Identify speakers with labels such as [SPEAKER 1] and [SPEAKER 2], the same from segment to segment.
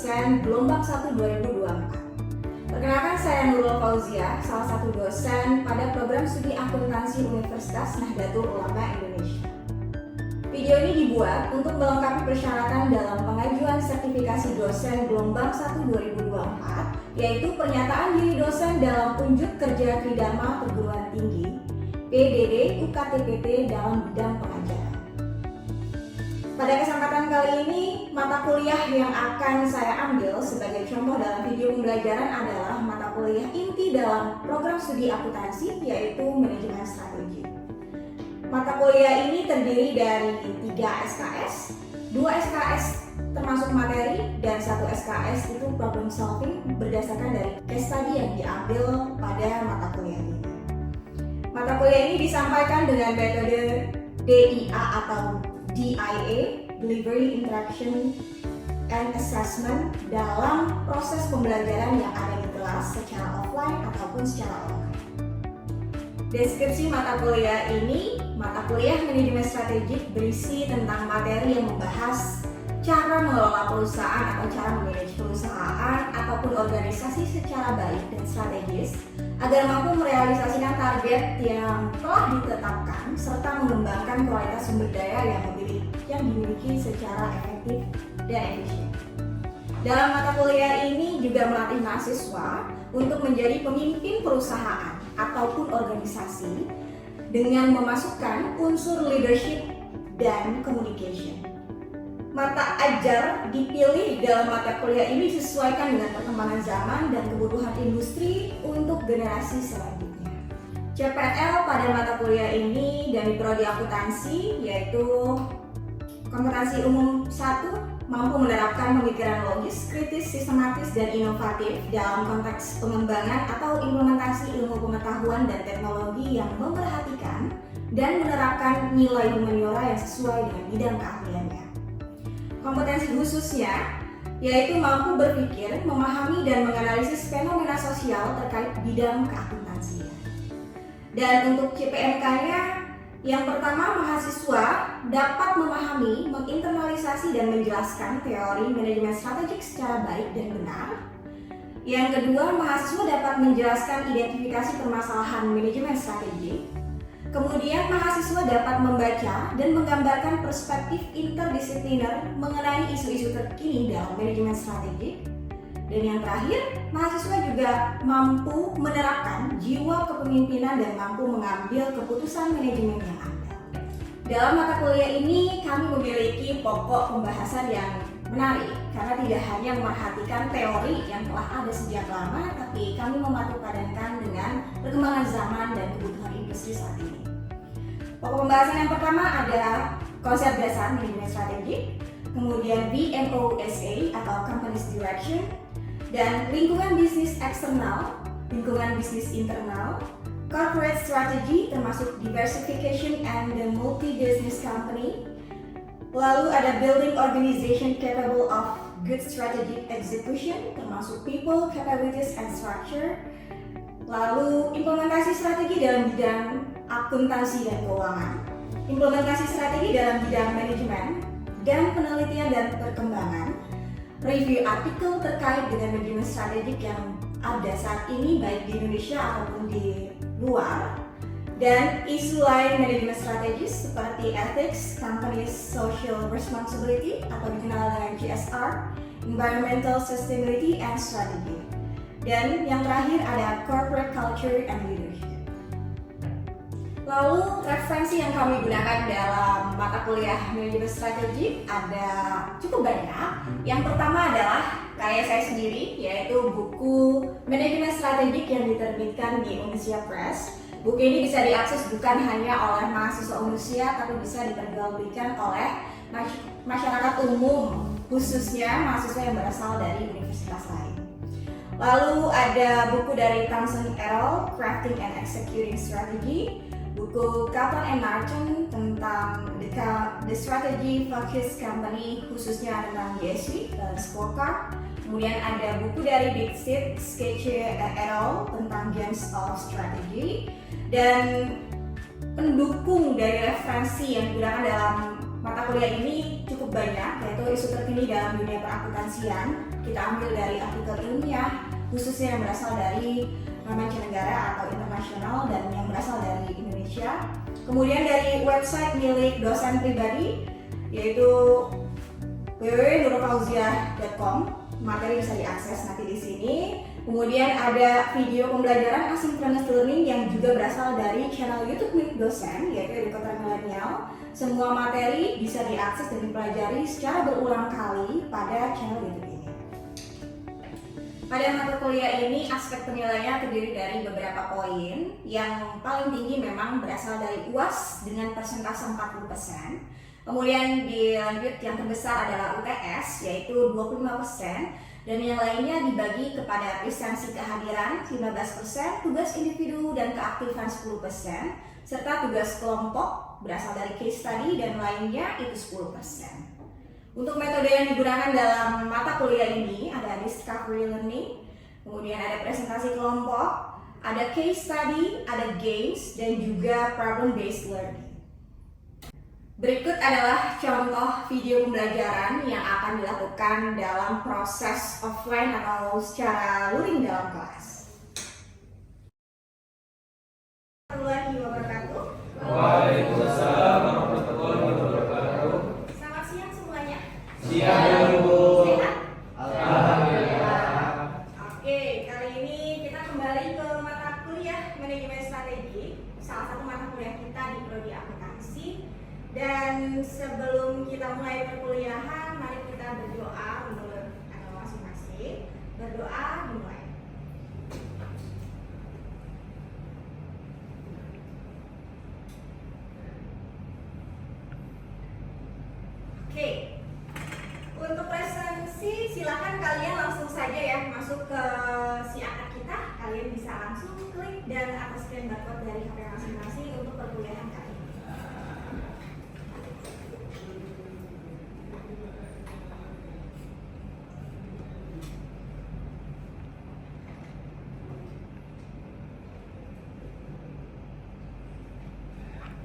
[SPEAKER 1] dosen gelombang 1 2024. Perkenalkan, saya Nurul Fauzia, salah satu dosen pada program studi akuntansi Universitas Nahdlatul Ulama Indonesia. Video ini dibuat untuk melengkapi persyaratan dalam pengajuan sertifikasi dosen gelombang 1 2024, yaitu pernyataan diri dosen dalam unjuk kerja Tridharma Perguruan Tinggi PDD UKTPT dalam bidang pengajaran. Pada kesempatan kali ini, mata kuliah yang akan saya ambil sebagai contoh dalam video pembelajaran adalah mata kuliah inti dalam program studi akuntansi, yaitu manajemen strategi. Mata kuliah ini terdiri dari 3 SKS, 2 SKS termasuk materi, dan 1 SKS itu problem solving berdasarkan dari case study yang diambil pada mata kuliah ini. Mata kuliah ini disampaikan dengan metode DIA atau DIA, Delivery, Interaction, and Assessment dalam proses pembelajaran yang ada di kelas secara offline ataupun secara online. Deskripsi mata kuliah ini, mata kuliah manajemen strategik berisi tentang materi yang membahas cara mengelola perusahaan atau cara memanage perusahaan ataupun organisasi secara baik dan strategis agar mampu merealisasikan target yang telah ditetapkan serta mengembangkan kualitas sumber daya yang dimiliki secara efektif dan efisien. Dalam mata kuliah ini juga melatih mahasiswa untuk menjadi pemimpin perusahaan ataupun organisasi dengan memasukkan unsur leadership dan communication. Mata ajar dipilih dalam mata kuliah ini disesuaikan dengan perkembangan zaman dan kebutuhan industri untuk generasi selanjutnya. CPNL pada mata kuliah ini dari prodi akuntansi yaitu kompetensi umum 1, mampu menerapkan pemikiran logis, kritis, sistematis, dan inovatif dalam konteks pengembangan atau implementasi ilmu pengetahuan dan teknologi yang memperhatikan dan menerapkan nilai humaniora yang sesuai dengan bidang keahliannya. Kompetensi khususnya yaitu mampu berpikir, memahami, dan menganalisis fenomena sosial terkait bidang keakuntansian. Dan untuk CPNK-nya, yang pertama, mahasiswa dapat memahami, menginternalisasi, dan menjelaskan teori manajemen strategik secara baik dan benar. Yang kedua, mahasiswa dapat menjelaskan identifikasi permasalahan manajemen strategik. Kemudian, mahasiswa dapat membaca dan menggambarkan perspektif interdisipliner mengenai isu-isu terkini dalam manajemen strategik. Dan yang terakhir, mahasiswa juga mampu menerapkan jiwa kepemimpinan dan mampu mengambil keputusan manajemen yang andal. Dalam mata kuliah ini, kami memiliki pokok pembahasan yang menarik karena tidak hanya memperhatikan teori yang telah ada sejak lama, tapi kami memadupadankan dengan perkembangan zaman dan kebutuhan industri saat ini. Pokok pembahasan yang pertama ada konsep dasar manajemen strategik, kemudian BMOSA atau Company's Direction, dan lingkungan bisnis eksternal, lingkungan bisnis internal, corporate strategy termasuk diversification and the multi-business company. Lalu ada building organization capable of good strategic execution termasuk people, capabilities, and structure. Lalu implementasi strategi dalam bidang akuntansi dan keuangan, implementasi strategi dalam bidang manajemen dan penelitian dan perkembangan, review artikel terkait dengan manajemen strategik yang ada saat ini baik di Indonesia ataupun di luar, dan isu lain manajemen strategis seperti ethics, company social responsibility atau dikenal dengan CSR, environmental sustainability and strategy. Dan yang terakhir ada corporate culture and leadership. Lalu referensi yang kami gunakan dalam mata kuliah manajemen strategik ada cukup banyak. Yang pertama adalah karya saya sendiri, yaitu buku manajemen strategik yang diterbitkan di Unisya Press. Buku ini bisa diakses bukan hanya oleh mahasiswa Unisya, tapi bisa diperjualbelikan oleh masyarakat umum, khususnya mahasiswa yang berasal dari universitas lain. Lalu ada buku dari Thompson et al, Crafting and Executing Strategy, buku Kaplan and Martin tentang The Strategy Focused Company, khususnya tentang ESG, scorecard. Kemudian ada buku dari Dixit, Sketche et al tentang Games of Strategy. Dan pendukung dari referensi yang digunakan dalam Mata kuliah ini cukup banyak, yaitu isu terkini dalam dunia perakuntansian. Kita ambil dari artikel ilmiah, khususnya yang berasal dari mancanegara atau internasional dan yang berasal dari Indonesia. Kemudian dari website milik dosen pribadi, yaitu www.nurulfauziah.com. Materi bisa diakses nanti di sini. Kemudian ada video pembelajaran asynchronous learning yang juga berasal dari channel YouTube milik dosen, yaitu Educator Milenial. Semua materi bisa diakses dan dipelajari secara berulang kali pada channel YouTube ini. Pada mata kuliah ini, aspek penilaiannya terdiri dari beberapa poin. Yang paling tinggi memang berasal dari UAS dengan persentase 40%. Kemudian dilanjut yang terbesar adalah UTS, yaitu 25%. Dan yang lainnya dibagi kepada presensi kehadiran 15%, tugas individu dan keaktifan 10%, serta tugas kelompok berasal dari case study dan lainnya itu 10%. Untuk metode yang digunakan dalam mata kuliah ini ada discovery learning, kemudian ada presentasi kelompok, ada case study, ada games, dan juga problem based learning. Berikut adalah contoh video pembelajaran yang akan dilakukan dalam proses offline atau secara luring dalam kelas. Warahmatullahi wabarakatuh.
[SPEAKER 2] Waalaikumsalam warahmatullahi wabarakatuh.
[SPEAKER 1] Selamat siang semuanya.
[SPEAKER 2] Siang, Ibu.
[SPEAKER 1] Sehat?
[SPEAKER 2] Alhamdulillah.
[SPEAKER 1] Oke, kali ini kita kembali ke mata kuliah manajemen strategi, salah satu mata kuliah kita di prodi akuntansi. Dan sebelum kita mulai perkuliahan, mari kita berdoa menurut agama masing-masing. Berdoa dimulai. Oke, untuk presensi silahkan kalian langsung saja ya masuk ke si akad kita. Kalian bisa langsung klik dan atas scan barcode dari HP masing-masing untuk perkuliahan kali ini.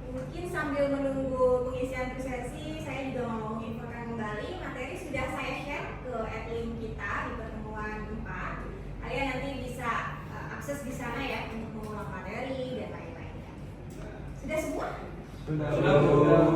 [SPEAKER 1] Mungkin sambil menunggu pengisian presensi, saya juga mau menginfokan kembali materi sudah saya share ke admin kita di pertemuan 4. Kalian nanti bisa akses di sana ya untuk mengulang materi dan lain-lainnya. Sudah semua?
[SPEAKER 2] Sudah.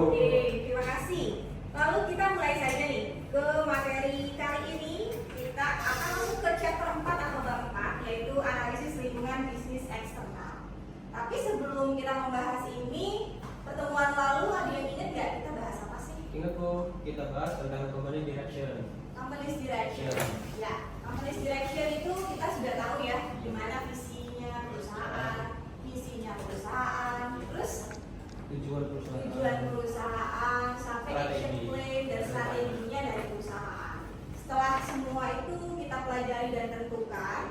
[SPEAKER 1] Oke, terima kasih. Lalu kita mulai saja nih ke materi kali ini. Kita akan masuk ke chapter 4 atau bab 4, yaitu analisis lingkungan bisnis eksternal. Tapi sebelum kita membahas ini, pertemuan lalu ada yang ingat nggak kita bahas apa sih?
[SPEAKER 2] Ingat Bu, kita bahas tentang company direction.
[SPEAKER 1] Company's direction. Ya, company's direction itu kita sudah tahu ya, gimana visinya perusahaan, misinya perusahaan, terus
[SPEAKER 2] Tujuan perusahaan.
[SPEAKER 1] tujuan perusahaan, sampai action
[SPEAKER 2] Strategi.
[SPEAKER 1] plan dan strateginya dari perusahaan. Setelah semua itu kita pelajari dan tentukan,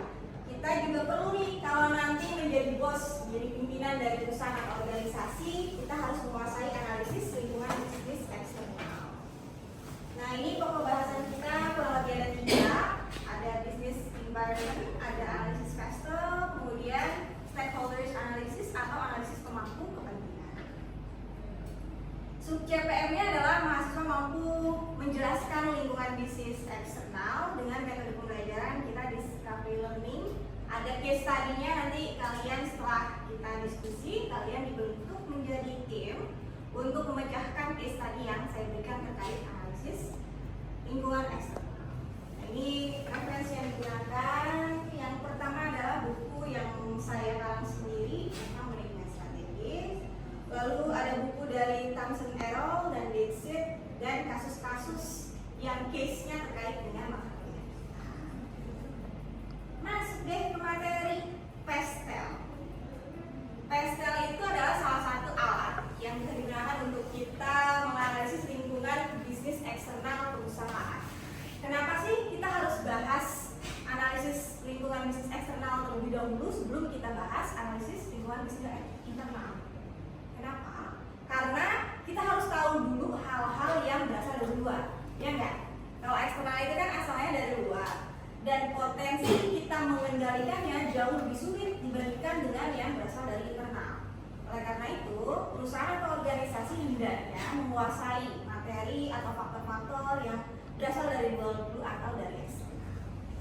[SPEAKER 1] kita juga perlu nih kalau nanti menjadi bos, menjadi pimpinan dari perusahaan atau organisasi, kita harus menguasai analisis lingkungan bisnis eksternal. Nah, ini pokok bahasan kita kurang lebih ada 3, ada business environment, ada analisis factor, kemudian stakeholders analysis atau analisis pemangku kepentingan. Sub CPM-nya adalah mahasiswa mampu menjelaskan lingkungan bisnis eksternal dengan metode pembelajaran kita discovery learning. Ada case study-nya, nanti kalian setelah kita diskusi, kalian dibentuk menjadi tim untuk memecahkan case study yang saya berikan terkait analisis lingkungan eksternal. Nah, ini referensi yang digunakan. Yang pertama adalah buku yang saya karang sendiri tentang manajemen strategis. Lalu ada buku dari Thomson Errol dan Dixit dan kasus-kasus yang case-nya terkait dengan mata kuliah. Masuk deh ke materi pastel. Pastel itu adalah salah satu alat yang bisa digunakan untuk kita menganalisis lingkungan bisnis eksternal perusahaan. Kenapa sih kita harus bahas analisis lingkungan bisnis eksternal terlebih dahulu sebelum kita bahas analisis lingkungan bisnis internal? Kenapa? Karena kita harus tahu dulu hal-hal yang berasal dari luar, ya enggak? Kalau eksternal itu kan asalnya dari luar, dan potensi kita mengendalikannya jauh lebih sulit dibandingkan dengan yang berasal dari internal. Oleh karena itu, perusahaan atau organisasi hendaknya menguasai materi atau faktor-faktor yang berasal dari world view atau dari eksternal.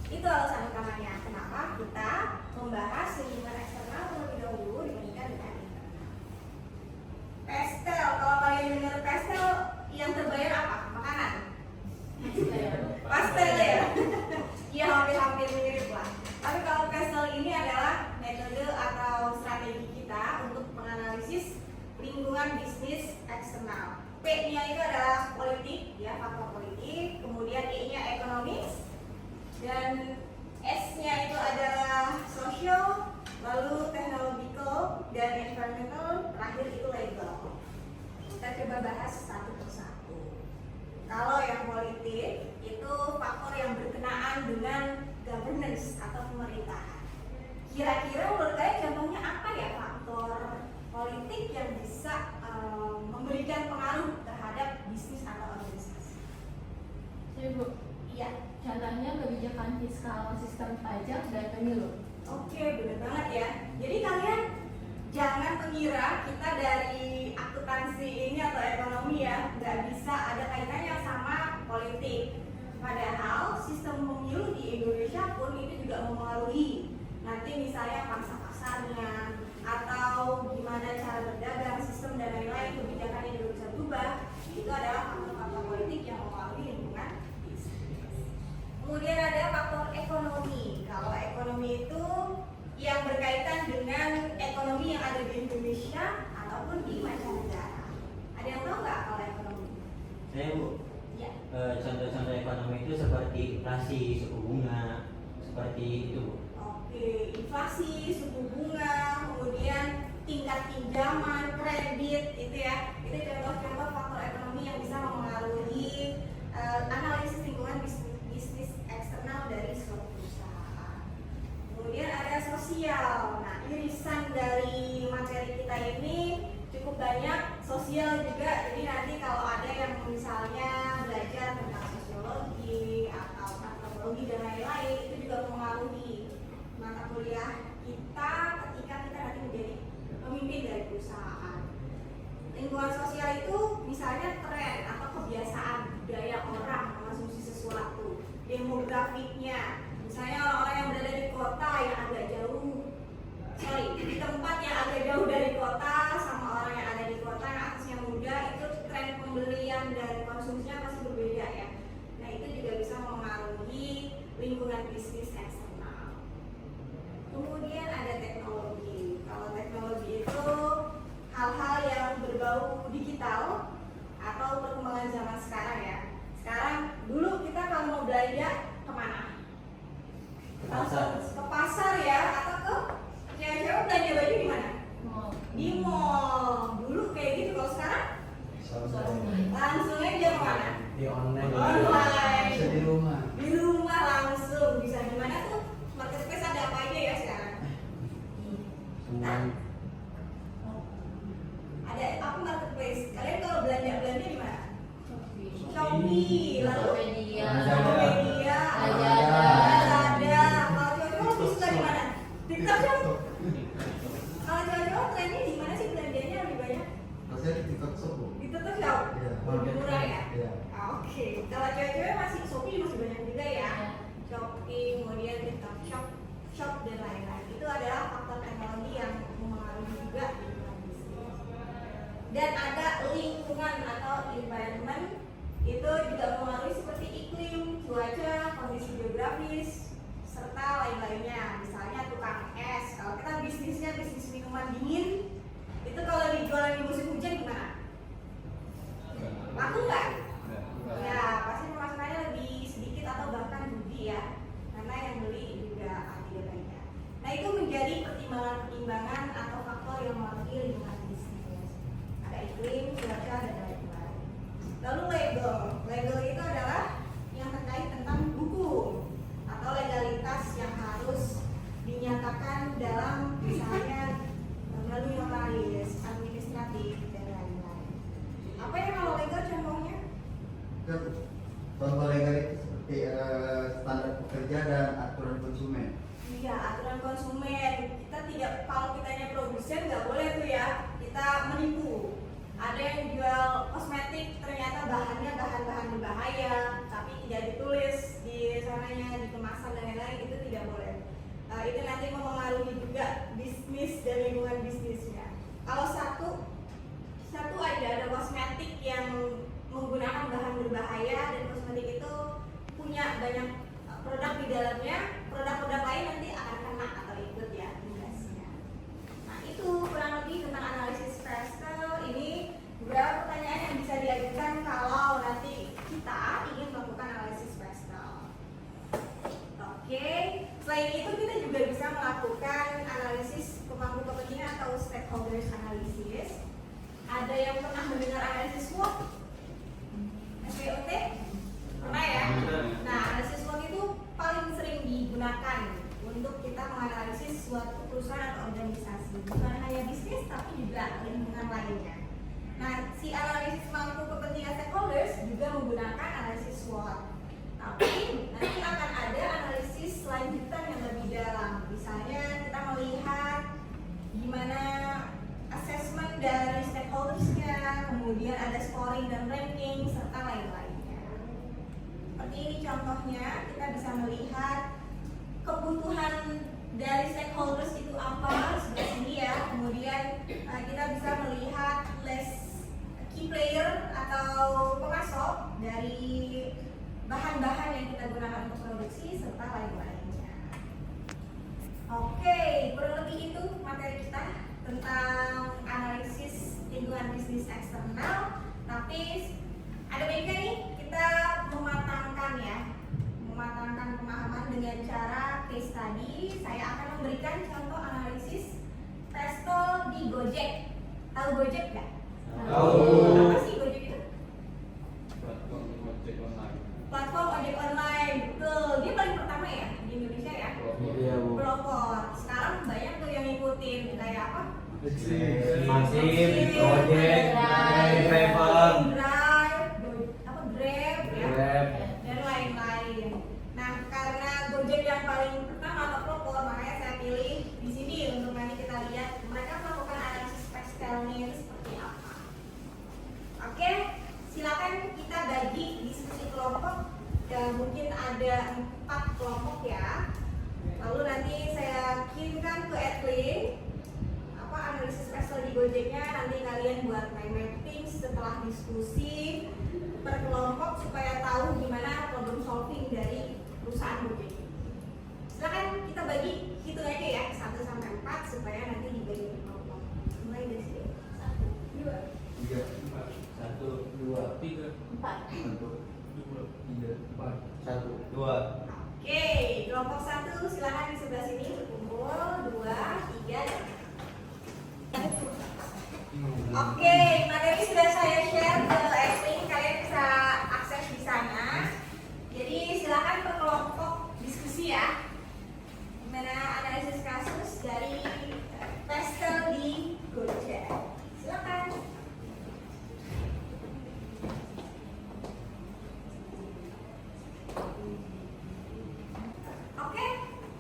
[SPEAKER 1] Itu alasan utamanya kenapa kita membahas lingkungan eksternal terlebih dahulu dibandingkan dengan internal. Pastel, kalau kalian dengar pastel, yang terbayar apa? Makanan? Pastel ya? Iya, hampir-hampir mirip lah. Tapi kalau pastel ini adalah metode atau strategi kita untuk menganalisis lingkungan bisnis eksternal. P-nya itu adalah politik, ya, faktor politik. Kemudian E-nya ekonomis, dan S-nya itu adalah social, lalu technological, dan environmental. Terakhir itu legal. Kita coba bahas satu persatu. Kalau yang politik itu faktor yang berkenaan dengan governance atau pemerintahan. Kira-kira menurut kalian contohnya apa ya faktor politik yang bisa memberikan pengaruh terhadap bisnis atau organisasi?
[SPEAKER 3] Bu,
[SPEAKER 1] Iya.
[SPEAKER 3] contohnya kebijakan fiskal, sistem pajak, dan pemilu.
[SPEAKER 1] Oke, benar banget ya. Jadi kalian jangan mengira kita dari akuntansi ini atau ekonomi ya nggak bisa ada kaitannya sama politik. Padahal sistem pemilu di Indonesia pun itu juga mempengaruhi nanti misalnya pangsa pasarnya atau gimana cara berdagang, sistem dan lain-lain, kebijakannya juga bisa berubah. Itu adalah faktor-faktor politik yang mempengaruhi lingkungan bisnis. Kemudian ada faktor ekonomi. Kalau ekonomi itu yang berkaitan dengan ekonomi yang ada di Indonesia ataupun di mancanegara. Ada yang tahu nggak kalau ekonomi?
[SPEAKER 4] Saya Bu,
[SPEAKER 1] Ya.
[SPEAKER 4] contoh-contoh ekonomi itu seperti inflasi, suku bunga, seperti itu Bu.
[SPEAKER 1] Oke, inflasi, suku bunga, kemudian tingkat pinjaman, kredit, itu ya. Itu contoh-contoh faktor ekonomi yang bisa mempengaruhi analisis lingkungan bisnis eksternal dari suatu perusahaan. Kemudian ada sosial. Nah, irisan dari materi kita ini cukup banyak. Sosial juga, jadi nanti kalau ada yang misalnya belajar tentang sosiologi atau antropologi dan lain-lain, itu juga mempengaruhi mata kuliah kita ketika kita nanti menjadi pemimpin dari perusahaan. Lingkungan sosial itu misalnya tren atau kebiasaan budaya orang mengonsumsi sesuatu, demografiknya, misalnya orang-orang yang berada di kota yang agak jauh, di tempat yang agak jauh dari kota sama orang yang ada di kota yang aksesnya mudah, itu tren pembelian dan konsumsinya pasti berbeda ya. Nah itu juga bisa mempengaruhi lingkungan bisnis eksternal. Kemudian ada teknologi. Kalau teknologi itu hal-hal yang berbau digital atau perkembangan zaman sekarang ya. Sekarang dulu kita kalau mau belanja kemana? Langsung ke pasar ya, atau ke cewek-cewek belanja baju di mana? Di mall. Dulu kayak gitu. Kalau sekarang langsung aja kemana?
[SPEAKER 2] Di online.
[SPEAKER 1] Online.
[SPEAKER 2] Bisa di rumah.
[SPEAKER 1] Di rumah langsung. Bisa di mana tuh? Marketplace ada apa aja ya sekarang?
[SPEAKER 2] Semua.
[SPEAKER 1] Ada apa marketplace? Kalian kalau belanja di mana?
[SPEAKER 3] Shopee,
[SPEAKER 1] Shopee, lalu
[SPEAKER 3] Tokopedia,
[SPEAKER 1] Tokopedia,
[SPEAKER 3] Lazada.
[SPEAKER 1] Lazada. Kalau cowok-cowok lebih suka di mana? TikTok Shop. Kalau cowok-cowok trennya di mana sih belanjanya lebih banyak?
[SPEAKER 5] Rasanya di TikTok Shop, Bu.
[SPEAKER 1] Di TikTok Shop.
[SPEAKER 5] Iya.
[SPEAKER 1] Lebih murah ya?
[SPEAKER 5] Iya.
[SPEAKER 1] Oke. Kalau cewek-cewek masih Shopee masih banyak juga ya.
[SPEAKER 3] Ya.
[SPEAKER 1] Shopee, kemudian TikTok Shop dan lain-lain. Itu adalah faktor teknologi yang mempengaruhi juga lingkungan bisnis. Dan ada lingkungan atau environment, itu juga mempengaruhi seperti iklim, cuaca, kondisi geografis, serta lain-lainnya. Misalnya tukang es, kalau kita bisnisnya bisnis minuman dingin, itu kalau dijualan di musim hujan gimana? Laku nggak? Ya, pasti pemasukannya lebih sedikit atau bahkan rugi ya, karena yang beli juga tidak banyak. Nah itu menjadi pertimbangan-pertimbangan atau faktor yang mempengaruhi lingkungan bisnis. Ada iklim, cuaca, dan lain-lain. Lalu legal itu adalah yang terkait tentang hukum atau legalitas yang harus dinyatakan dalam misalnya melalui banyak produk di dalamnya, produk-produk lain nanti akan kena atau ikut ya imbasnya. Nah itu kurang lebih tentang analisis Prestel. Ini beberapa pertanyaan yang bisa diajukan kalau nanti kita ingin melakukan analisis Prestel. Oke, selain itu kita juga bisa melakukan analisis pemangku kepentingan atau stakeholders analysis. Ada yang pernah mendengar analisis SWOT? SWOT? Pernah ya? Nah, analisis SWOT itu paling sering digunakan untuk kita menganalisis suatu perusahaan atau organisasi, bukan hanya bisnis tapi juga lingkungan lainnya. Nah, si analisis pemangku kepentingan stakeholders juga menggunakan analisis SWOT. Tapi nanti akan ada analisis lanjutan yang lebih dalam. Misalnya kita melihat gimana assessment dari stakeholders-nya, kemudian ada scoring dan ranking serta lain-lainnya. Seperti ini contohnya, kita bisa melihat kebutuhan dari stakeholders itu apa sebelah sini ya. Kemudian kita bisa melihat list key player atau pemasok dari bahan-bahan yang kita gunakan untuk produksi serta lain-lainnya. Oke, kurang lebih itu materi kita tentang analisis lingkungan bisnis eksternal. Tapi ada baiknya nih kita mematangkan pemahaman dengan cara case study. Saya akan memberikan contoh analisis Prestel di Gojek. Tahu Gojek nggak?
[SPEAKER 2] Tahu.
[SPEAKER 1] Apa sih Gojek itu?
[SPEAKER 5] Platform ojek online.
[SPEAKER 1] Platform ojek online, betul. Dia paling pertama ya di Indonesia ya.
[SPEAKER 2] Iya Bu.
[SPEAKER 1] Pelopor. Sekarang banyak tuh yang ngikutin kayak apa?
[SPEAKER 2] Maxim, Gojek, Driver,
[SPEAKER 1] Grab ya,
[SPEAKER 2] Grab.
[SPEAKER 1] dan lain-lain. Nah, karena Gojek yang paling pertama atau pelopor, makanya saya pilih di sini untuk nanti kita lihat mereka melakukan analisis Prestelnya seperti apa. Oke, silakan kita bagi diskusi kelompok. Mungkin ada 4 kelompok ya. Lalu nanti saya kirimkan ke Edwin analisis Prestel di Gojeknya, nanti kalian buat mind mapping setelah diskusi per kelompok supaya tahu gimana problem solving dari perusahaan Gojek. Silakan kita bagi, hitung aja ya 1 sampai 4 supaya nanti dibagi per kelompok. Mulai dari sini. 1, 2,
[SPEAKER 5] 3, 4,
[SPEAKER 2] 1, 2, 3,
[SPEAKER 3] 4.
[SPEAKER 5] 1, 2, 3, 4.
[SPEAKER 2] 1, 2.
[SPEAKER 1] Oke, kelompok 1 silakan di sebelah sini berkumpul. 2, 3, dan Oke, materi sudah saya share ke Edwin, kalian bisa akses di sana. Jadi silakan per kelompok diskusi ya. Gimana analisis kasus dari Prestel di Gojek? Silakan. Oke,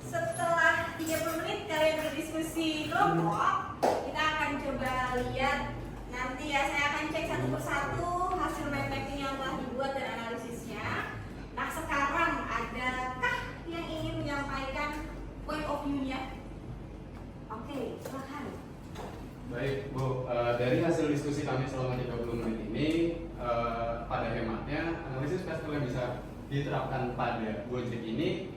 [SPEAKER 1] setelah 30 menit kalian berdiskusi kelompok, kita akan coba lihat nanti ya, saya akan cek satu persatu hasil mind mapping yang telah dibuat dan analisisnya. Nah, sekarang adakah yang ingin menyampaikan point of view-nya? Oke, silakan.
[SPEAKER 6] Baik Bu, dari hasil diskusi kami selama 30 menit ini, pada hematnya analisis Prestel yang bisa diterapkan pada Gojek ini,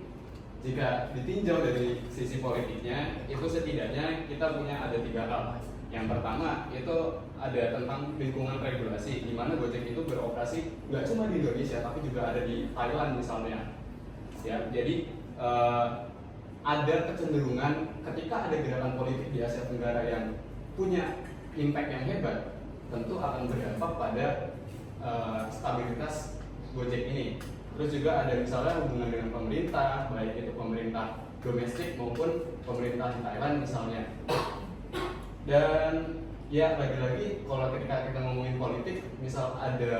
[SPEAKER 6] jika ditinjau dari sisi politiknya, itu setidaknya kita punya ada 3 hal. Yang pertama itu ada tentang lingkungan regulasi, di mana Gojek itu beroperasi nggak cuma di Indonesia, tapi juga ada di Thailand misalnya. Ya, jadi ada kecenderungan ketika ada gerakan politik di Asia Tenggara yang punya impact yang hebat, tentu akan berdampak pada stabilitas Gojek ini. Terus juga ada misalnya hubungan dengan pemerintah, baik itu pemerintah domestik maupun pemerintah Thailand misalnya. Dan ya lagi-lagi kalau ketika kita ngomongin politik, misal ada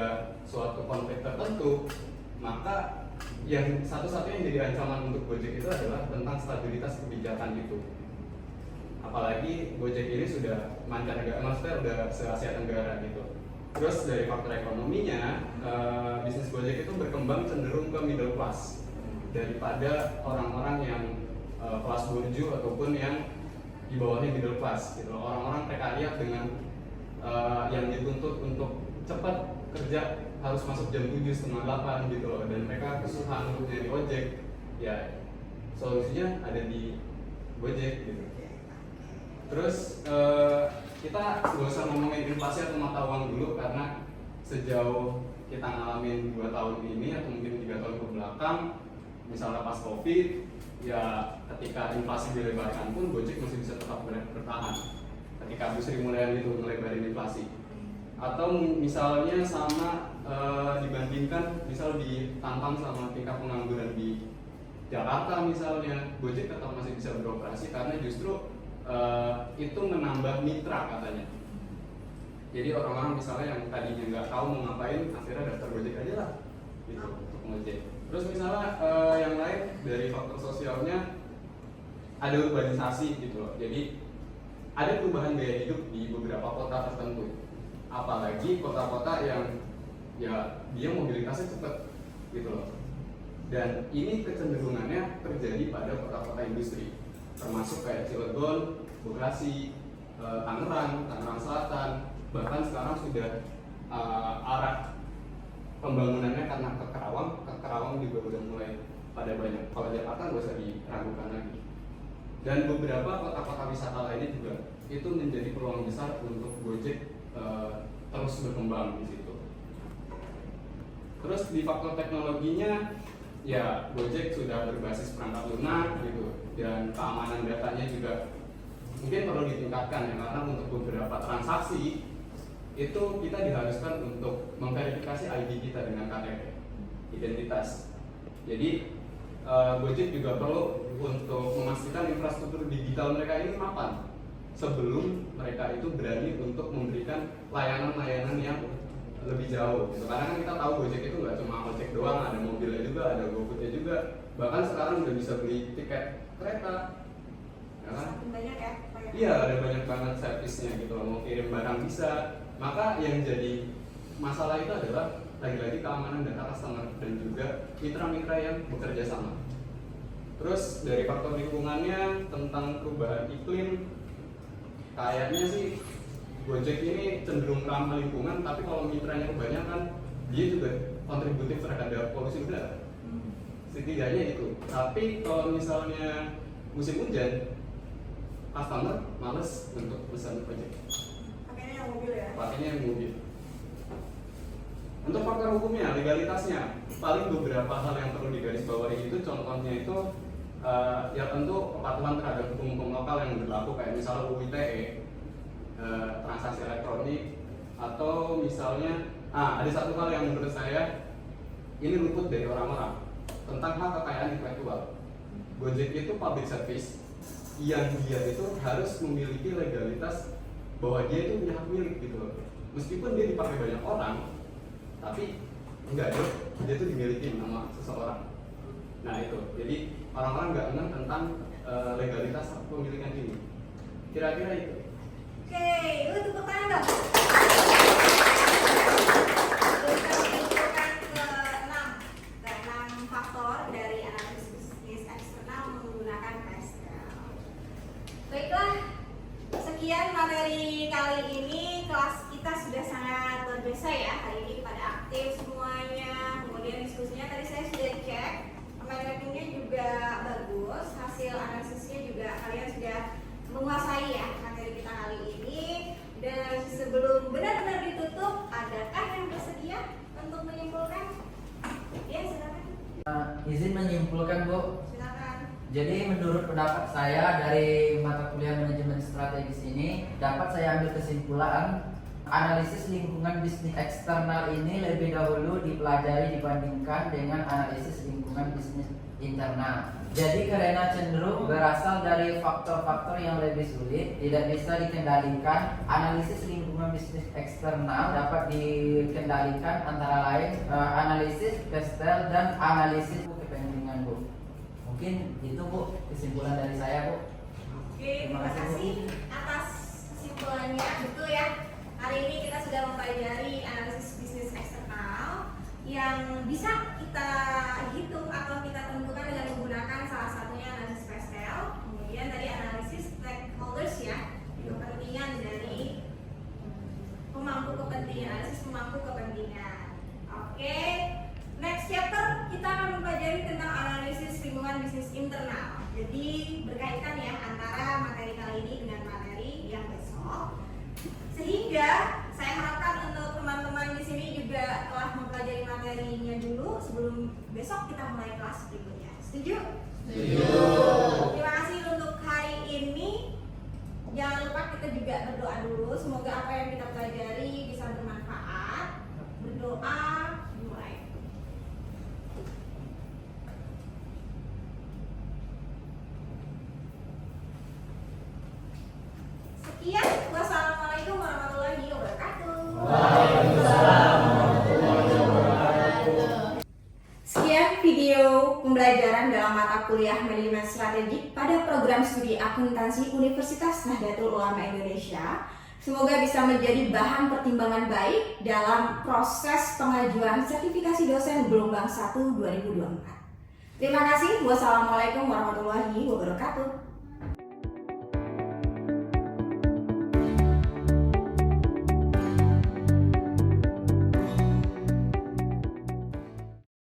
[SPEAKER 6] suatu konflik tertentu, maka yang satu-satunya yang jadi ancaman untuk Gojek itu adalah tentang stabilitas kebijakan itu. Apalagi Gojek ini sudah mancanegara, maksudnya udah se-Asia Tenggara gitu. Terus dari faktor ekonominya, bisnis Gojek itu berkembang cenderung ke middle class daripada orang-orang yang kelas burju ataupun yang di bawahnya middle class gitu. Orang-orang prekariat dengan yang dituntut untuk cepat kerja harus masuk jam 7 setengah 8 gitu loh, dan mereka kesusahan untuk nyari ojek. Ya solusinya ada di Gojek gitu. Terus kita nggak usah ngomongin inflasi atau mata uang dulu, karena sejauh kita ngalamin 2 tahun ini atau mungkin 3 tahun ke belakang, misalnya pas Covid, ya ketika inflasi dilebarkan pun Gojek masih bisa tetap bertahan. Ketika Bu Sri Mulyani itu melebarin inflasi, atau misalnya sama dibandingkan misal ditantang sama tingkat pengangguran di Jakarta misalnya, Gojek tetap masih bisa beroperasi karena justru itu menambah mitra katanya. Jadi orang-orang misalnya yang tadinya nggak tahu mau ngapain, akhirnya daftar Gojek aja lah gitu untuk ngojek. Terus misalnya yang lain dari faktor sosialnya ada urbanisasi gitu loh. Jadi ada perubahan gaya hidup di beberapa kota tertentu. Apalagi kota-kota yang ya dia mobilitasnya cepat gitu loh. Dan ini kecenderungannya terjadi pada kota-kota industri, termasuk kayak Cilegon, Bekasi, Tangerang Selatan, bahkan sekarang sudah arah pembangunannya karena ke Kerawang juga udah mulai pada banyak. Kalau Jakarta nggak usah diragukan lagi. Dan beberapa kota-kota wisata lainnya juga itu menjadi peluang besar untuk Gojek terus berkembang di situ. Terus di faktor teknologinya, ya Gojek sudah berbasis perangkat lunak gitu, dan keamanan datanya juga mungkin perlu ditingkatkan ya, karena untuk beberapa transaksi itu kita diharuskan untuk memverifikasi ID kita dengan KTP, identitas. Jadi Gojek juga perlu untuk memastikan infrastruktur digital mereka ini mapan sebelum mereka itu berani untuk memberikan layanan-layanan yang lebih jauh gitu. Karena kan kita tahu Gojek itu nggak cuma ojek doang, ada mobilnya juga, ada GoFoodnya juga, bahkan sekarang udah bisa beli tiket kereta ya kan?
[SPEAKER 1] Banyak ya?
[SPEAKER 6] Iya, ada banyak banget servisnya gitu loh, mau kirim barang bisa. Maka yang jadi masalah itu adalah lagi-lagi keamanan data customer dan juga mitra-mitra yang bekerja sama. Terus dari faktor lingkungannya, tentang perubahan iklim, kayaknya sih Gojek ini cenderung ramah lingkungan, tapi kalau mitranya kebanyakan dia juga kontributif terhadap polusi udara. Setidaknya itu. Tapi kalau misalnya musim hujan, customer males untuk pesan Gojek.
[SPEAKER 1] Pakainya yang mobil ya?
[SPEAKER 6] Pakainya yang mobil. Untuk faktor hukumnya, legalitasnya, paling beberapa hal yang perlu digarisbawahi itu, contohnya itu ya tentu kepatuhan terhadap hukum-hukum lokal yang berlaku, kayak misalnya UU ITE, transaksi elektronik, atau misalnya ada satu hal yang menurut saya ini luput dari orang-orang, tentang hak kekayaan intelektual. Gojek itu public service yang dia itu harus memiliki legalitas bahwa dia itu punya hak milik gitu loh. Meskipun dia dipakai banyak orang, tapi enggak deh, dia itu dimiliki sama seseorang. Nah itu, jadi orang-orang nggak ngeh tentang legalitas kepemilikan ini. Kira-kira itu.
[SPEAKER 1] Oke, lu tepuk tangan dong. Kita menunjukkan ke-6 faktor dari analisis bisnis eksternal menggunakan PSL. Baiklah, sekian materi kali ini. Kelas kita sudah sangat luar biasa ya hari ini, pada aktif semuanya. Kemudian diskusinya tadi saya sudah cek, mind mappingnya juga bagus, hasil analisisnya juga kalian sudah menguasai ya materi kita kali ini. Dan sebelum benar-benar ditutup, adakah yang bersedia untuk menyimpulkan? Ya, silakan.
[SPEAKER 7] Izin menyimpulkan, Bu.
[SPEAKER 1] Silakan.
[SPEAKER 7] Jadi menurut pendapat saya dari mata kuliah manajemen strategis ini, dapat saya ambil kesimpulan analisis lingkungan bisnis eksternal ini lebih dahulu dipelajari dibandingkan dengan analisis lingkungan bisnis internal. Jadi karena cenderung berasal dari faktor-faktor yang lebih sulit, tidak bisa dikendalikan, analisis lingkungan bisnis eksternal dapat dikendalikan antara lain analisis PESTEL dan analisis kepentingan, Bu. Mungkin itu, Bu, kesimpulan dari saya, Bu.
[SPEAKER 1] Oke, terima kasih atas kesimpulannya. Betul ya, hari ini kita sudah mempelajari analisis bisnis eksternal yang bisa kita hitung atau kita tentukan dengan menggunakan salah satunya analisis PESTEL. Kemudian tadi analisis stakeholders ya, kepentingan dari pemangku kepentingan strategi analisis pemangku kepentingan. Oke, next chapter kita akan mempelajari tentang analisis lingkungan bisnis internal. Jadi berkaitan ya antara materi kali ini dengan materi yang besok. Sehingga saya harapkan untuk teman-teman di sini juga telah mempelajari materinya dulu sebelum besok kita mulai kelas berikutnya. Setuju?
[SPEAKER 2] Setuju.
[SPEAKER 1] Terima kasih untuk hari ini. Jangan lupa kita juga berdoa dulu. Semoga apa yang kita pelajari bisa bermanfaat. Berdoa mulai. Sekian. Wassalamualaikum warahmatullahi wabarakatuh. Sekian video pembelajaran dalam mata kuliah Manajemen Strategik pada program studi akuntansi Universitas Nahdlatul Ulama Indonesia. Semoga bisa menjadi bahan pertimbangan baik dalam proses pengajuan sertifikasi dosen gelombang 1 2024. Terima kasih. Wassalamualaikum warahmatullahi wabarakatuh.